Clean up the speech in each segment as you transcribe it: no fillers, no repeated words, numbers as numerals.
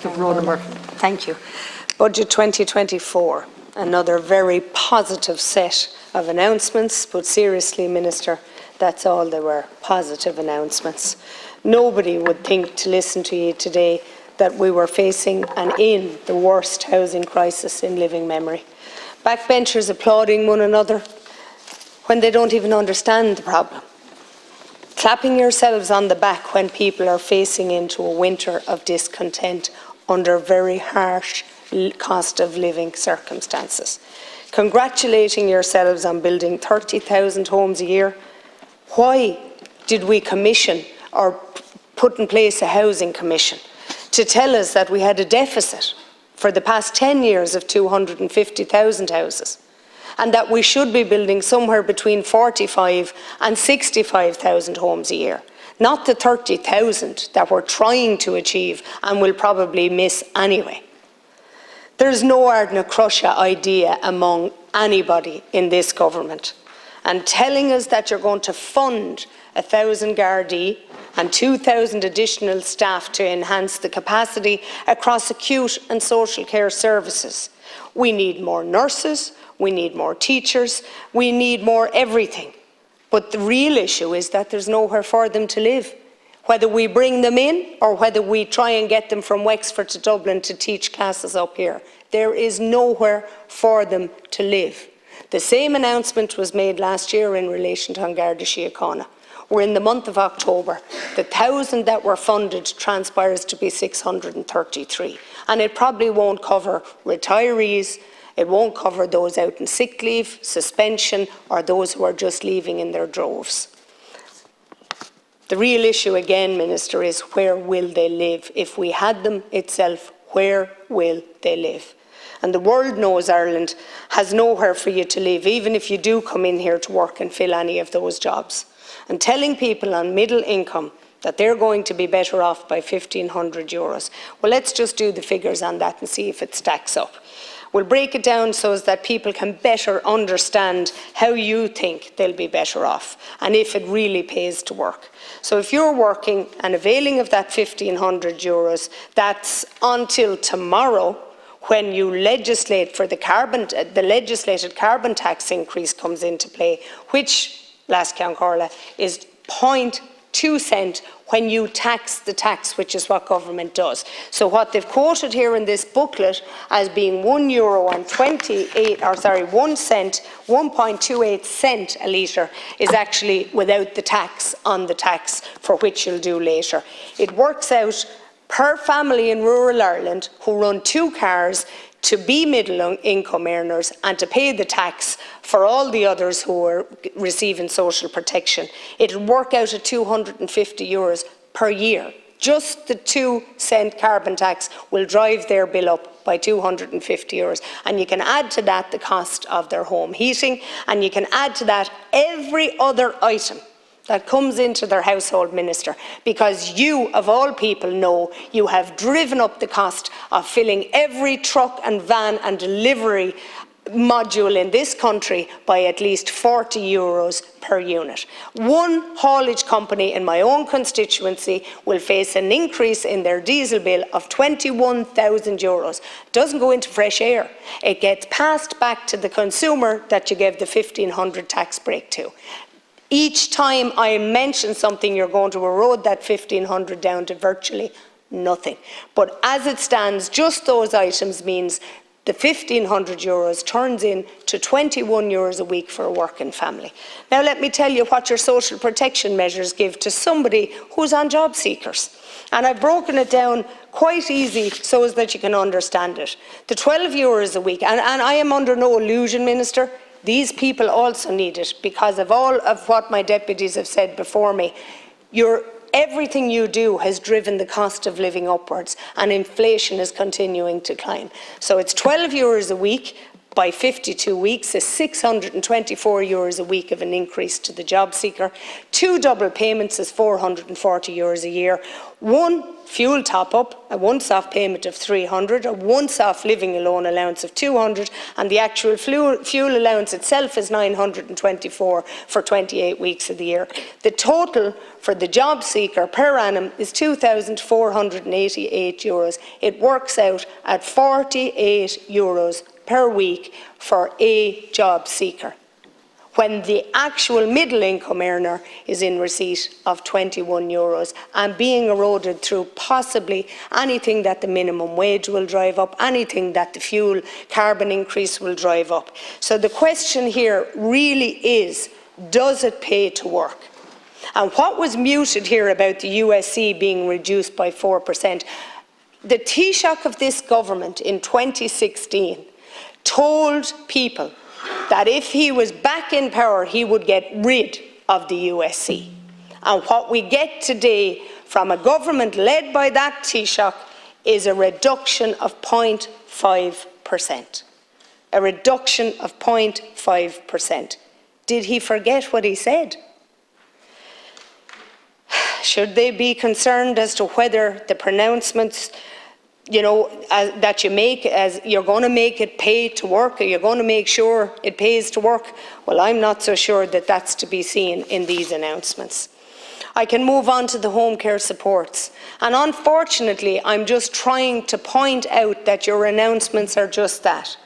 Verona Murphy. Thank you. Budget 2024, another very positive set of announcements, but seriously, Minister, that's all there were, positive announcements. Nobody would think to listen to you today that we were facing and in the worst housing crisis in living memory. Backbenchers applauding one another when they don't even understand the problem. Clapping yourselves on the back when people are facing into a winter of discontent under very harsh cost of living circumstances. Congratulating yourselves on building 30,000 homes a year. Why did we commission or put in place a housing commission? To tell us that we had a deficit for the past 10 years of 250,000 houses, and that we should be building somewhere between 45 and 65,000 homes a year, not the 30,000 that we're trying to achieve and will probably miss anyway. There's no Ardna Crusha idea among anybody in this government. And telling us that you're going to fund 1,000 Gardaí and 2,000 additional staff to enhance the capacity across acute and social care services. We need more nurses, we need more teachers, we need more everything. But the real issue is that there's nowhere for them to live. Whether we bring them in or whether we try and get them from Wexford to Dublin to teach classes up here, there is nowhere for them to live. The same announcement was made last year in relation to An Garda Síochána. We're in the month of October. The 1,000 that were funded transpires to be 633. And it probably won't cover retirees, it won't cover those out in sick leave, suspension, or those who are just leaving in their droves. The real issue again, Minister, is where will they live? If we had them itself, where will they live? And the world knows Ireland has nowhere for you to live, even if you do come in here to work and fill any of those jobs. And telling people on middle income that they're going to be better off by 1,500 euros. Well, let's just do the figures on that and see if it stacks up. We'll break it down so that people can better understand how you think they'll be better off and if it really pays to work. So if you're working and availing of that 1,500 euros, that's until tomorrow when you legislate for the legislated carbon tax increase comes into play, which, last count Corla, is 0.2 cent when you tax the tax, which is what government does. So what they've quoted here in this booklet as being €1.28 cent a litre is actually without the tax on the tax, for which you'll do later. It works out per family in rural Ireland who run 2 cars to be middle income earners and to pay the tax for all the others who are receiving social protection. It'll work out at 250 euros per year. Just the 2 cent carbon tax will drive their bill up by 250 euros. And you can add to that the cost of their home heating, and you can add to that every other item that comes into their household, Minister, because you, of all people, know you have driven up the cost of filling every truck and van and delivery module in this country by at least 40 euros per unit. One haulage company in my own constituency will face an increase in their diesel bill of 21,000 euros. It doesn't go into fresh air. It gets passed back to the consumer that you gave the 1,500 tax break to. Each time I mention something, you're going to erode that 1,500 down to virtually nothing. But as it stands, just those items means the 1,500 euros turns into 21 euros a week for a working family. Now let me tell you what your social protection measures give to somebody who's on job seekers. And I've broken it down quite easy so as that you can understand it. The 12 euros a week, and I am under no illusion, Minister, these people also need it because of all of what my deputies have said before me. Everything you do has driven the cost of living upwards, and inflation is continuing to climb. So it's 12 euros a week by 52 weeks is €624 a week of an increase to the job seeker. 2 double payments is €440 a year. 1 fuel top-up, a once-off payment of €300, a once-off living alone allowance of €200, and the actual fuel allowance itself is €924 for 28 weeks of the year. The total for the job seeker per annum is €2,488. It works out at €48 per week for a job seeker, when the actual middle income earner is in receipt of €21 and being eroded through possibly anything that the minimum wage will drive up, anything that the fuel carbon increase will drive up. So the question here really is, does it pay to work? And what was muted here about the USC being reduced by 4%, the Taoiseach of this government in 2016 told people that if he was back in power, he would get rid of the USC. And what we get today from a government led by that Taoiseach is a reduction of 0.5%. A reduction of 0.5%. Did he forget what he said? Should they be concerned as to whether the pronouncements that you make, as you're going to make it pay to work, or you're going to make sure it pays to work? Well, I'm not so sure that that's to be seen in these announcements. I can move on to the home care supports. And unfortunately, I'm just trying to point out that your announcements are just that.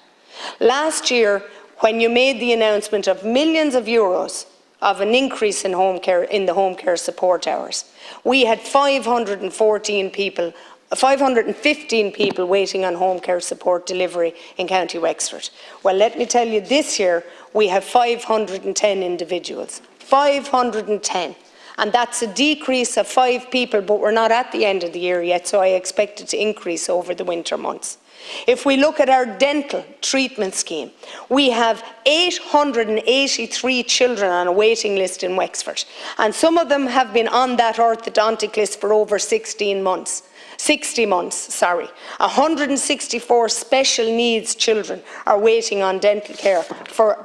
Last year, when you made the announcement of millions of euros of an increase in the home care support hours, we had 515 people waiting on home care support delivery in County Wexford. Well, let me tell you, this year we have 510 individuals. 510. And that's a decrease of 5 people, but we're not at the end of the year yet, so I expect it to increase over the winter months. If we look at our dental treatment scheme, we have 883 children on a waiting list in Wexford, and some of them have been on that orthodontic list for over 60 months. 164 special needs children are waiting on dental care for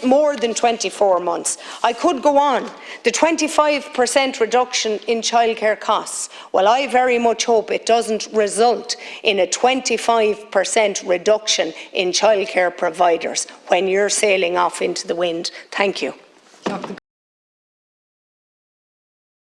more than 24 months. I could go on. The 25% reduction in childcare costs. Well, I very much hope it doesn't result in a 25% reduction in childcare providers when you're sailing off into the wind. Thank you.